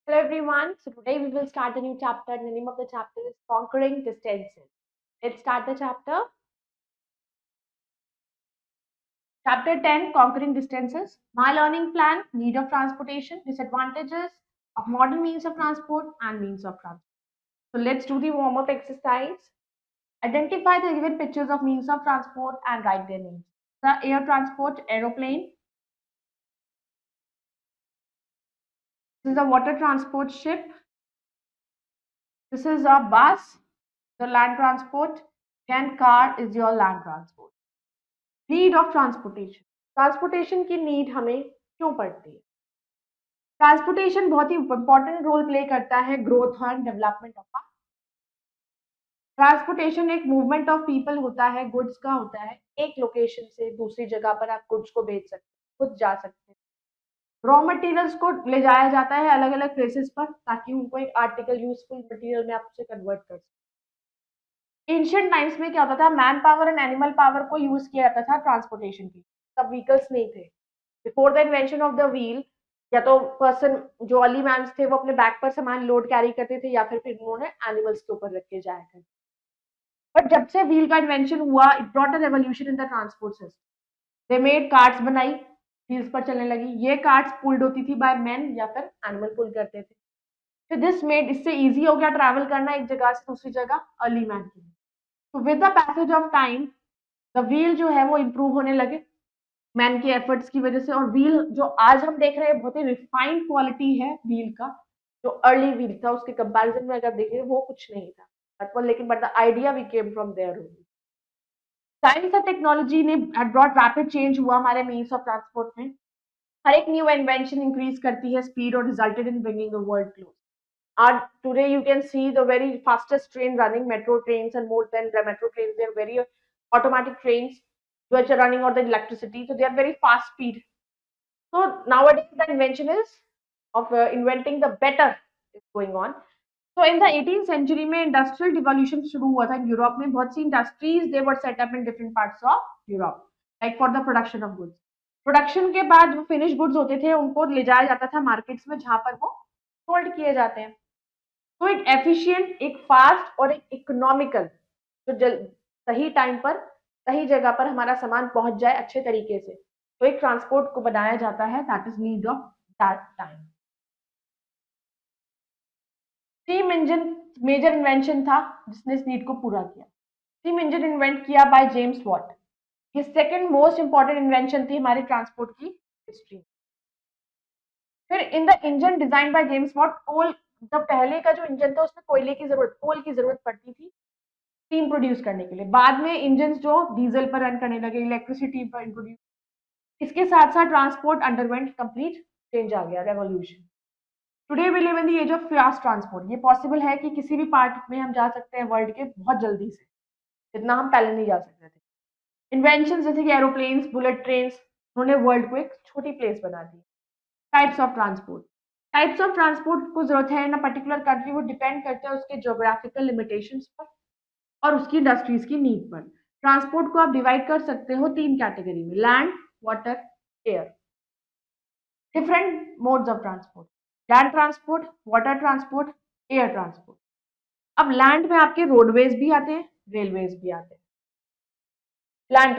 Hello everyone. So today we will start a new chapter. The name of the chapter is Conquering Distances. Let's start the chapter. Chapter 10, Conquering Distances. My learning plan, need of transportation, disadvantages of modern means of transport and means of transport. So let's do the warm-up exercise. Identify the given pictures of means of transport and write their names. The air transport, aeroplane. This is a water transport ship. This is a bus, the land transport. And car is your land transport. Need of transportation transportation की need हमें क्यों पड़ती है transportation बहुत ही important role play करता है growth and development of transportation एक movement of people होता है गुड्स का होता है एक लोकेशन से दूसरी जगह पर आप गुड्स को बेच सकते हैं खुद जा सकते हैं रॉ मटेरियल्स को ले जाया जाता है अलग अलग प्लेसेस पर ताकि उनको एक आर्टिकल यूजफुल मटेरियल में आप उसे कन्वर्ट कर सकें एंशियंट टाइम्स में क्या होता था man power and animal power को यूज किया जाता था ट्रांसपोर्टेशन के तब व्हीकल्स नहीं थे before the invention of the wheel या तो पर्सन जो अर्ली मैन थे वो अपने बैक पर सामान लोड कैरी करते थे या फिर उन्होंने एनिमल्स के ऊपर रख के जाया करते बट जब से व्हील का इन्वेंशन हुआ it brought a revolution in the transport system they made carts बनाई व्हील्स पर चलने लगी ये कार्ट्स पुल्ड होती थी बाय मैन या फिर एनिमल पुल करते थे तो दिस मेड इससे इजी हो गया ट्रैवल करना एक जगह से दूसरी जगह अर्ली मैन के लिए तो with the passage of time the wheel जो है वो इम्प्रूव होने लगे मैन के एफर्ट्स की वजह से और व्हील जो आज हम देख रहे हैं बहुत ही रिफाइंड क्वालिटी है व्हील का जो अर्ली व्हील था उसके कंपैरिजन में अगर देखें वो कुछ नहीं था but the idea we came from there only science और टेक्नोलॉजी ने ब्रॉट रैपिड चेंज हुआ हमारे मीन्स ऑफ ट्रांसपोर्ट में हर एक न्यू इन्वेंशन इंक्रीज करती है स्पीड और resulted in bringing the world close today you can see the very fastest train running metro trains and more than the metro trains they are very automatic trains which are running on the electricity so they are very fast speed so nowadays the invention is of inventing the better is going on so in the 18th century में industrial revolution शुरू हुआ था Europe में बहुत सी industries they were set up in different parts of Europe like for the production of goods production के बाद जो finish goods होते थे उनको ले जाया जाता था मार्केट्स में जहां पर वो सोल्ड किए जाते हैं तो एक एफिशिएंट एक फास्ट और एक इकोनॉमिकल जो सही टाइम पर सही जगह पर हमारा सामान पहुंच जाए अच्छे तरीके से तो एक ट्रांसपोर्ट को बनाया जाता है that is need of that time steam engine major invention था जिसने इस नीड को पूरा किया स्टीम इंजन इन्वेंट किया बाय जेम्स वॉट ये सेकंड मोस्ट इंपॉर्टेंट इन्वेंशन थी हमारे ट्रांसपोर्ट की हिस्ट्री फिर in the engine design by James Watt coal जब पहले का जो इंजन था उसमें कोयले की जरूरत कोल की जरूरत पड़ती थी स्टीम प्रोड्यूस करने के लिए बाद में इंजन जो डीजल पर रन करने लगे इलेक्ट्रिसिटी पर इंट्रोड्यूस इसके साथ साथ ट्रांसपोर्ट अंडरवेंट कंप्लीट चेंज आ गया revolution today we live in the age of fast transport ये पॉसिबल है कि किसी भी पार्ट में हम जा सकते हैं वर्ल्ड के बहुत जल्दी से जितना हम पहले नहीं जा सकते थे इन्वेंशन जैसे कि एरोप्लेन्स बुलेट ट्रेन उन्होंने वर्ल्ड को एक छोटी प्लेस बना दी टाइप्स ऑफ ट्रांसपोर्ट को जरूरत है इन अ पर्टिकुलर कंट्री वो डिपेंड करता है उसके जोग्राफिकल लिमिटेशंस पर और उसकी इंडस्ट्रीज की नीड पर ट्रांसपोर्ट को आप डिवाइड कर सकते हो तीन कैटेगरी में land water air different modes of transport land transport water transport air transport अब लैंड में आपके रोडवेज भी आते हैं रेलवेज भी आते हैं लैंड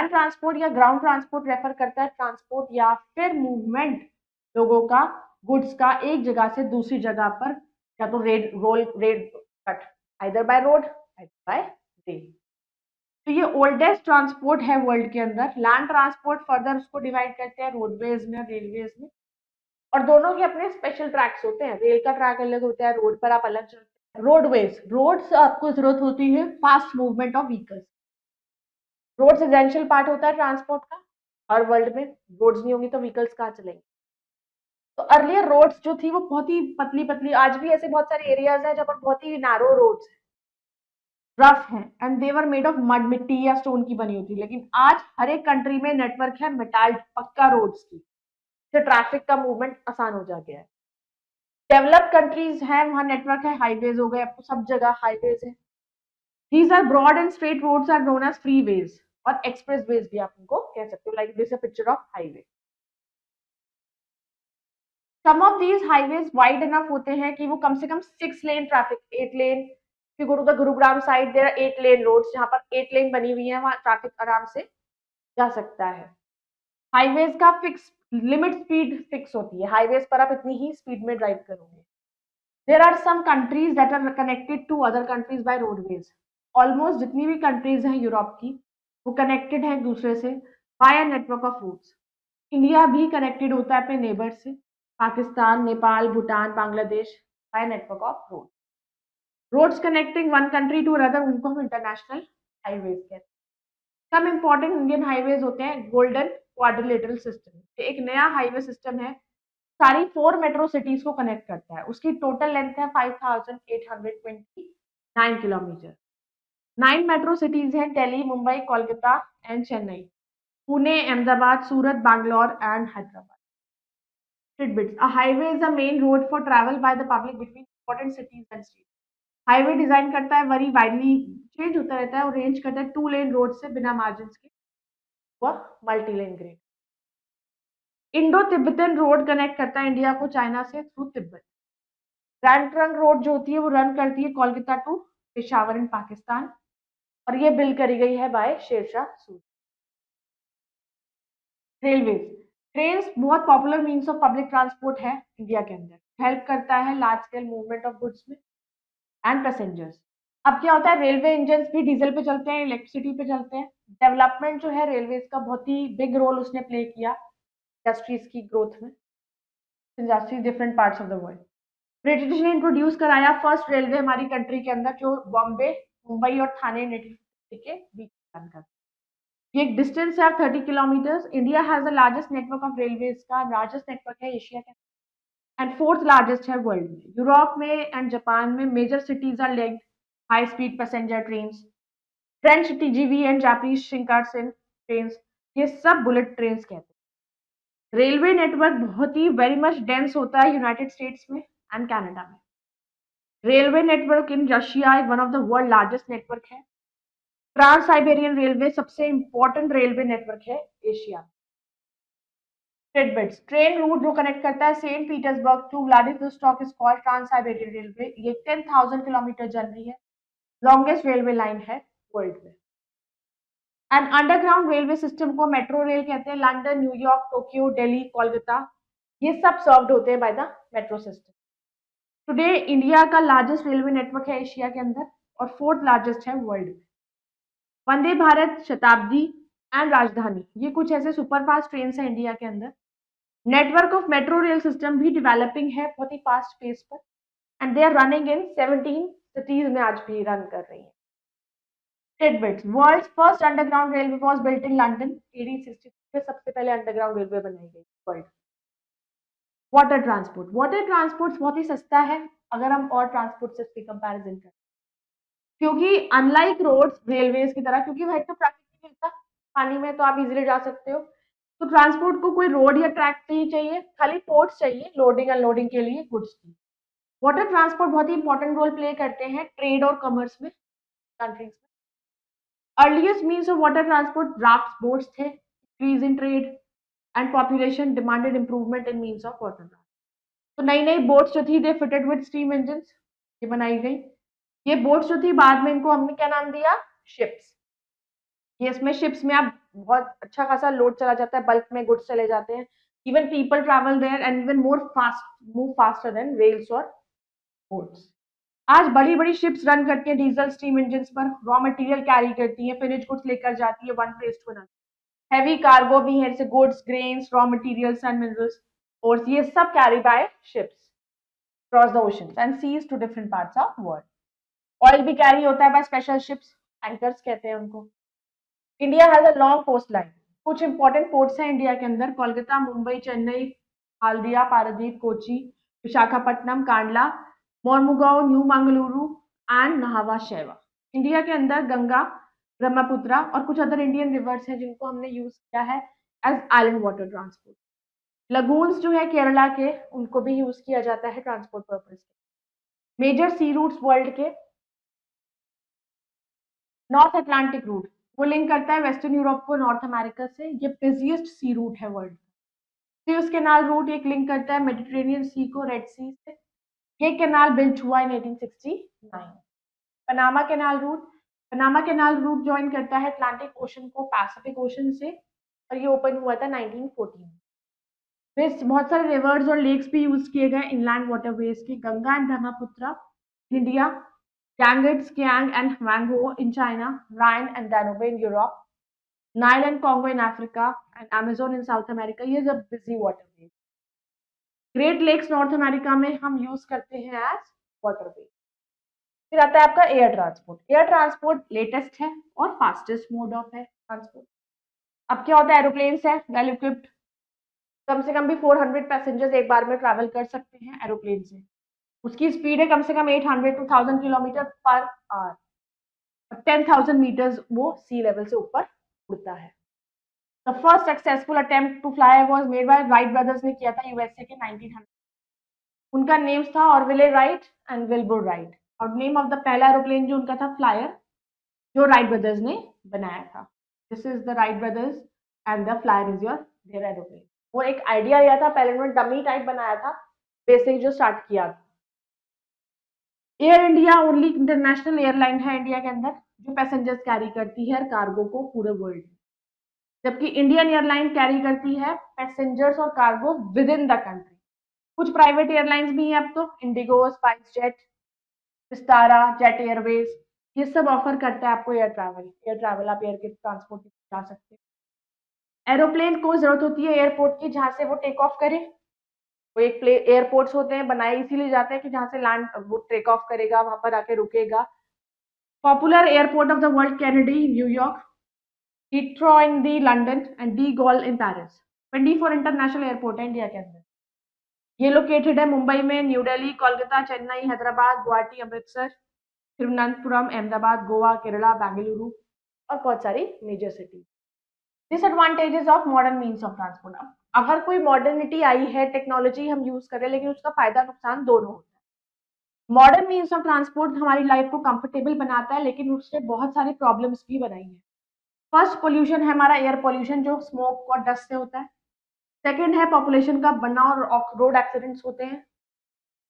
ट्रांसपोर्ट या ग्राउंड ट्रांसपोर्ट रेफर करता है ट्रांसपोर्ट या फिर मूवमेंट लोगों का गुड्स का एक जगह से दूसरी जगह पर या तो red cut either by road by rail तो ये ओल्डेस्ट ट्रांसपोर्ट है वर्ल्ड के अंदर लैंड ट्रांसपोर्ट फर्दर उसको डिवाइड करते हैं रोडवेज में रेलवेज में और दोनों के अपने स्पेशल ट्रैक्स होते हैं रेल का ट्रैक अलग होता है रोड पर आप अलग चलते हैं रोडवेज रोड से आपको जरूरत होती है fast movement of vehicles roads essential part होता है ट्रांसपोर्ट का हर वर्ल्ड में रोड्स नहीं होंगी तो व्हीकल्स कहाँ चलेंगे तो अर्लियर रोड्स जो थी वो बहुत ही पतली पतली आज भी ऐसे बहुत सारे एरियाज हैं जहाँ पर बहुत ही नैरो रोड्स हैं रफ है and they're made of mud मिट्टी या स्टोन की बनी होती है लेकिन आज हर एक कंट्री में नेटवर्क है मेटाल्ड पक्का रोड्स की तो ट्रैफिक का मूवमेंट आसान हो जा गया है डेवलप्ड कंट्रीज हैं वहां नेटवर्क है हाईवेज हो गए आपको सब जगह हाईवेज है these are broad and straight roads are known as freeways और एक्सप्रेस वेज भी आप उनको कह सकते हो like this a picture of highway some of these highways wide enough होते हैं कि वो कम से कम 6 lane traffic, 8 lane, if you go to the Gurugram side there are 8 lane roads, जहां पर 8 लेन बनी हुई है, वहां ट्रैफिक आराम से जा सकता है। हाईवेज का फिक्स लिमिट स्पीड फिक्स होती है, हाईवेज पर आप इतनी ही स्पीड में ड्राइव करोगे। There are some countries that are connected to other countries by roadways. Almost जितनी भी कंट्रीज हैं यूरोप की, वो कनेक्टेड है एक दूसरे से by a network of roads. India भी कनेक्टेड होता है अपने नेबर से, Pakistan, Nepal, Bhutan, Bangladesh, by network of road. Roads connecting one country to another, उनको हम इंटरनेशनल हाईवेज कहते हैं। सम इंपॉर्टेंट इंडियन हाईवेज होते हैं गोल्डन क्वाड्रिलेटरल सिस्टम। एक नया हाईवे सिस्टम है, सारी 4 मेट्रो सिटीज को कनेक्ट करता है। उसकी टोटल लेंथ है 5829 किलोमीटर। 9 मेट्रो सिटीज हैं, Delhi, Mumbai, Kolkata and Chennai, Pune, Ahmedabad, Surat, Bangalore and Hyderabad. Tidbits. A highway is the main road for travel by the public between important cities and states. Highway design करता है, वेरी वाइडली चेंज होता रहता है और रेंज करता है 2 लेन रोड से बिना मार्जिन के, वह multi lane grade. Indo Tibetan road connect करता है इंडिया को चाइना से through Tibet. Grand trunk road जो होती है वो रन करती है कोलकाता टू पेशावर इन पाकिस्तान, और ये बिल्ड करी गई है by Sher Shah Suri. Railway, train बहुत popular means of public transport है इंडिया के अंदर, हेल्प करता है large scale movement of goods में एंड पैसेंजर्स। अब क्या होता है, रेलवे इंजन भी डीजल पे चलते हैं, इलेक्ट्रिसिटी पे चलते हैं। डेवलपमेंट जो है रेलवे का बहुत ही बिग रोल उसने प्ले किया इंडस्ट्रीज की ग्रोथ में, industries different parts of the world. British ने इंट्रोड्यूस कराया फर्स्ट रेलवे हमारी कंट्री के अंदर, जो बॉम्बे, मुंबई और थाने नेटिव के बीच रन करता है। ये एक डिस्टेंस है 30 kilometre. India has the largest network of railways का, लार्जेस्ट नेटवर्क है एशिया के एंड फोर्थ लार्जेस्ट है वर्ल्ड में। यूरोप में एंड जापान में major cities are linked high speed passenger train, French TGV and Japanese Shinkansen train, ये सब bullet train कहते हैं। रेलवे नेटवर्क बहुत ही वेरी मच डेंस होता है यूनाइटेड स्टेट्स में एंड कनाडा में। Railway network in Russia one of the world largest network है। ट्रांस साइबेरियन रेलवे सबसे इंपॉर्टेंट रेलवे नेटवर्क है एशिया में। ट्रेन रूट जो कनेक्ट करता है Saint Petersburg to Vladivostok is called trans Siberian railway. ये 10,000 kilometre चल रही है, लॉन्गेस्ट रेलवे लाइन है वर्ल्ड में। एंड अंडरग्राउंड रेलवे सिस्टम को मेट्रो रेल कहते हैं। London, New York, Tokyo, Delhi, Kolkata, ये सब सर्व्ड होते हैं by the metro system. Today India का लार्जेस्ट रेलवे नेटवर्क है एशिया के अंदर और फोर्थ लार्जेस्ट है वर्ल्ड में। वंदे भारत, शताब्दी एंड राजधानी, ये कुछ ऐसे सुपरफास्ट ट्रेन है इंडिया के अंदर। Network of metro rail system भी डेवलपिंग है बहुत ही फास्ट पेस पर and they are running in 17 cities में आज भी रन कर रही है। Tidbits. World's first underground railway was built in London 1863 में सबसे पहले अंडरग्राउंड रेलवे बनाई गई world. Water transport, water transport बहुत ही सस्ता है अगर हम और ट्रांसपोर्ट से इसकी कंपैरिजन करें, क्योंकि अनलाइक रोड्स रेलवेज की तरह, क्योंकि वह तो ट्रैफिक नहीं मिलता पानी में तो आप इजीली जा सकते हो, तो ट्रांसपोर्ट को कोई रोड या ट्रैक नहीं चाहिए, खाली पोर्ट्स चाहिए लोडिंग अनलोडिंग के लिए गुड्स की। वाटर ट्रांसपोर्ट बहुत ही इंपॉर्टेंट रोल प्ले करते हैं ट्रेड और कॉमर्स में कंट्रीज में। Earliest means of water transport raft boats थे। Increase in trade and population demanded improvement in means of water transport. तो नई नई बोट्स जो थी they fitted with steam engine, ये बनाई गई। ये बोट्स जो थी बाद में इनको हमने क्या नाम दिया, शिप्स। ये इसमें शिप्स में आप बहुत अच्छा खासा लोड चला जाता है, बल्क में गुड्स चले जाते हैं। Even people travel there and even more fast move faster than rails और बोट्स। आज बड़ी बड़ी शिप्स रन करती हैं डीजल स्टीम इंजन पर, रॉ मटेरियल कैरी करती है, फिनिश गुड्स लेकर जाती है one place to another. Heavy cargo भी है जैसे goods, grains, raw materials and minerals, और ये सब carry by ships cross the oceans and seas to different parts of world. Oil भी कैरी होता है बाय स्पेशल शिप्स, टैंकर्स कहते हैं उनको। India has a long coast line. कुछ इंपॉर्टेंट पोर्ट्स हैं इंडिया के अंदर, Kolkata, Mumbai, Chennai, Haldia, Paradip, Kochi, Visakhapatnam, Kandla, Mormugao, New Mangaluru and Nhava Sheva. India के अंदर गंगा, ब्रह्मपुत्रा और कुछ अदर इंडियन रिवर्स हैं जिनको हमने यूज किया है as island water transport. Lagoons जो है केरला के, उनको भी यूज किया जाता है ट्रांसपोर्ट पर्पज के। मेजर सी रूट्स वर्ल्ड के, नॉर्थ अटलांटिक रूट, वो लिंक करता है वेस्टर्न यूरोप को नॉर्थ अमेरिका से, ये बिजिएस्ट सी रूट है वर्ल्ड। सुएज कैनाल रूट एक लिंक करता है मेडिटेरेनियन सी को रेड सी से। ये कैनाल बिल्ट हुआ इन 1869। पनामा कैनाल रूट ज्वाइन करता है अटलांटिक ओशन को पैसिफिक ओशन से और ये ओपन हुआ था 1914। फिर बहुत सारे रिवर्स और लेक्स भी यूज किए गए इनलैंड वाटरवेज के, Ganga and Brahmaputra India, Ganges, Kiang and Huangho in China, Rhine and Danube in Europe, Nile and Congo in Africa, and Amazon in South America. ये सब busy waterways। Great Lakes North America में हम use करते हैं as waterway. फिर आता है आपका air transport. Air transport latest है और फास्टेस्ट मोड ऑफ है ट्रांसपोर्ट। अब क्या होता है, एरोप्लेन्स है वेल इक्विप्ड, कम से कम भी 400 पैसेंजर्स एक बार में ट्रैवल कर सकते हैं एरोप्लेन से। उसकी स्पीड है कम से कम 800 to 1000 किलोमीटर पर आवर और 10,000 मीटर्स वो सी लेवल से ऊपर उड़ता है। The first successful attempt to fly was made by Wright brothers ने किया था यूएसए के 1900। उनका नेम्स था Orville Wright and Wilbur Wright और नेम ऑफ द पहला एरोप्लेन जो उनका था फ्लायर, जो राइट ब्रदर्स ने बनाया था। This is the Wright brothers and the Flyer is your their aeroplane. वो एक आइडिया लिया था, पहले उन्होंने डमी टाइप बनाया था, बेसिक जो स्टार्ट किया था। Air India only international airline है इंडिया के अंदर जो पैसेंजर्स कैरी करती है कार्गो को पूरे वर्ल्ड में, जबकि इंडियन एयरलाइन कैरी करती है पैसेंजर्स और cargo with in the country. कुछ प्राइवेट एयरलाइंस भी हैं अब तो, Indigo, spice jet, Vistara, jet Airways, ये सब ऑफर करता है आपको एयर ट्रैवल। आप एयर के ट्रांसपोर्ट जा सकते हैं। एरोप्लेन को जरूरत होती है एयरपोर्ट की जहां से वो टेक ऑफ करे। वो एक प्ले एयरपोर्ट्स होते हैं बनाए इसीलिए जाते हैं कि जहां से लैंड वो टेक ऑफ करेगा वहां पर आके रुकेगा। Popular airport of the world Kennedy New York, Heathrow in the London and de Gaulle in Paris. 24 international airport है इंडिया के अंदर। ये लोकेटेड है मुंबई में, न्यू दिल्ली, कोलकाता, चेन्नई, हैदराबाद, गुवाहाटी, अमृतसर, तिरुवनंतपुरम, अहमदाबाद, गोवा, केरला, बेंगलुरु और बहुत सारी major city. Disadvantages of modern means of transport. अगर कोई मॉडर्निटी आई है, टेक्नोलॉजी हम यूज कर रहे हैं, लेकिन उसका फायदा नुकसान दोनों होता है। मॉडर्न मीन्स ऑफ ट्रांसपोर्ट हमारी लाइफ को कंफर्टेबल बनाता है, लेकिन उससे बहुत सारी प्रॉब्लम्स भी बनाई है। फर्स्ट पोल्यूशन है हमारा एयर पोल्यूशन जो स्मोक और डस्ट से होता है। सेकेंड है पॉपुलेशन का बढ़ना और रोड एक्सीडेंट्स होते हैं।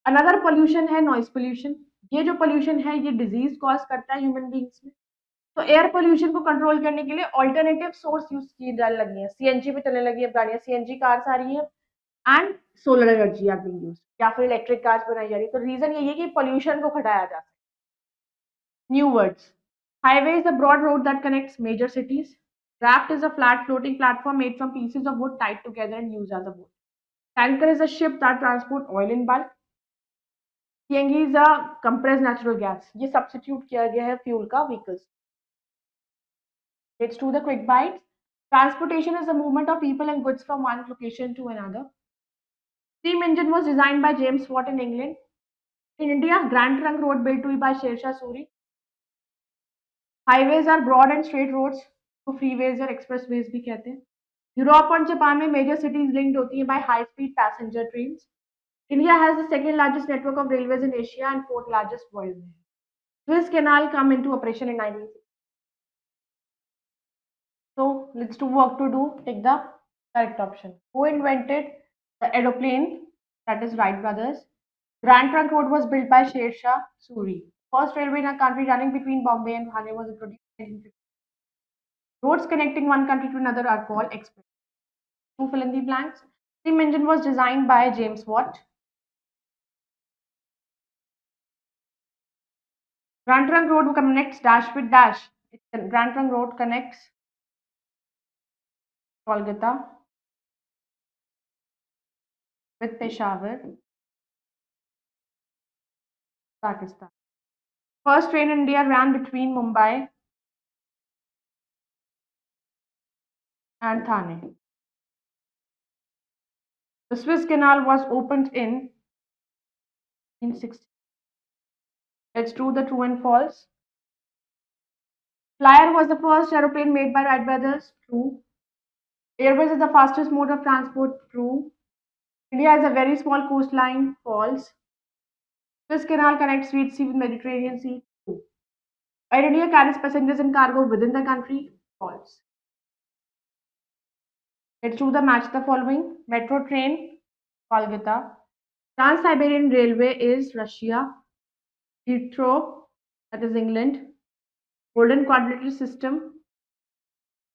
अनदर पोल्यूशन है नॉइज पोल्यूशन। ये जो पोल्यूशन है ये डिजीज कॉज करता है ह्यूमन बींग्स में। तो एयर पोल्यूशन को कंट्रोल करने के लिए ऑल्टरनेटिव सोर्स यूज की जाने लगी है। सीएनजी पे चलने लगी है गाड़ियां, सीएनजी कार्स आ रही है and solar energy are being used, या फिर इलेक्ट्रिक कार्स बनाई जा रही है। तो रीजन यही है कि पोल्यूशन को घटाया जा सके। New words, highway is a broad road that connects major cities. Raft is a flat floating platform made from pieces of wood tied together and used as a boat. Tanker is a ship that transport oil in bulk. CNG is a compressed natural gas. ये substitute किया गया है fuel का vehicles. Let's do the quick bites. Transportation is the movement of people and goods from one location to another. Steam engine was designed by James Watt in England. In India, Grand Trunk Road built by Sher Shah Suri. Highways are broad and straight roads, तो freeways और expressways भी कहते हैं। Europe और Japan में major cities linked होती हैं by high speed passenger trains. India has the second largest network of railways in Asia and fourth largest world में। Suez Canal come into operation in 1960. So let's do work to do. Take the correct option. Who invented the aeroplane? That is Wright brothers. Grand Trunk Road was built by Sher Shah Suri. First railway in a country running between Bombay and Thane was introduced in 1950. Roads connecting one country to another are called express. To fill in the blanks. Steam engine was designed by James Watt. Grand Trunk Road connects dash with dash. Grand Trunk Road connects Kolkata with Peshawar, Pakistan. First train in India ran between Mumbai and Thane. The Suez Canal was opened in 1960. Let's do the true and false. Flyer was the first aeroplane made by Wright brothers. True. Airways is the fastest mode of transport. True. India has a very small coastline. False. Suez Canal connects Sweet Sea with Mediterranean Sea. True. Air India carries passengers and cargo within the country. False. Let's do the match the following. Metro train, Kolkata. Trans-Siberian Railway is Russia. Heathrow, that is England. Golden Quadrilateral System,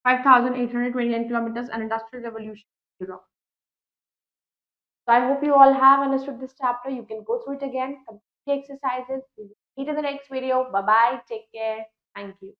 5,829 kilometers, and Industrial Revolution, Europe. So I hope you all have understood this chapter. You can go through it again, complete the exercises. We will meet in the next video. Bye bye. Take care. Thank you.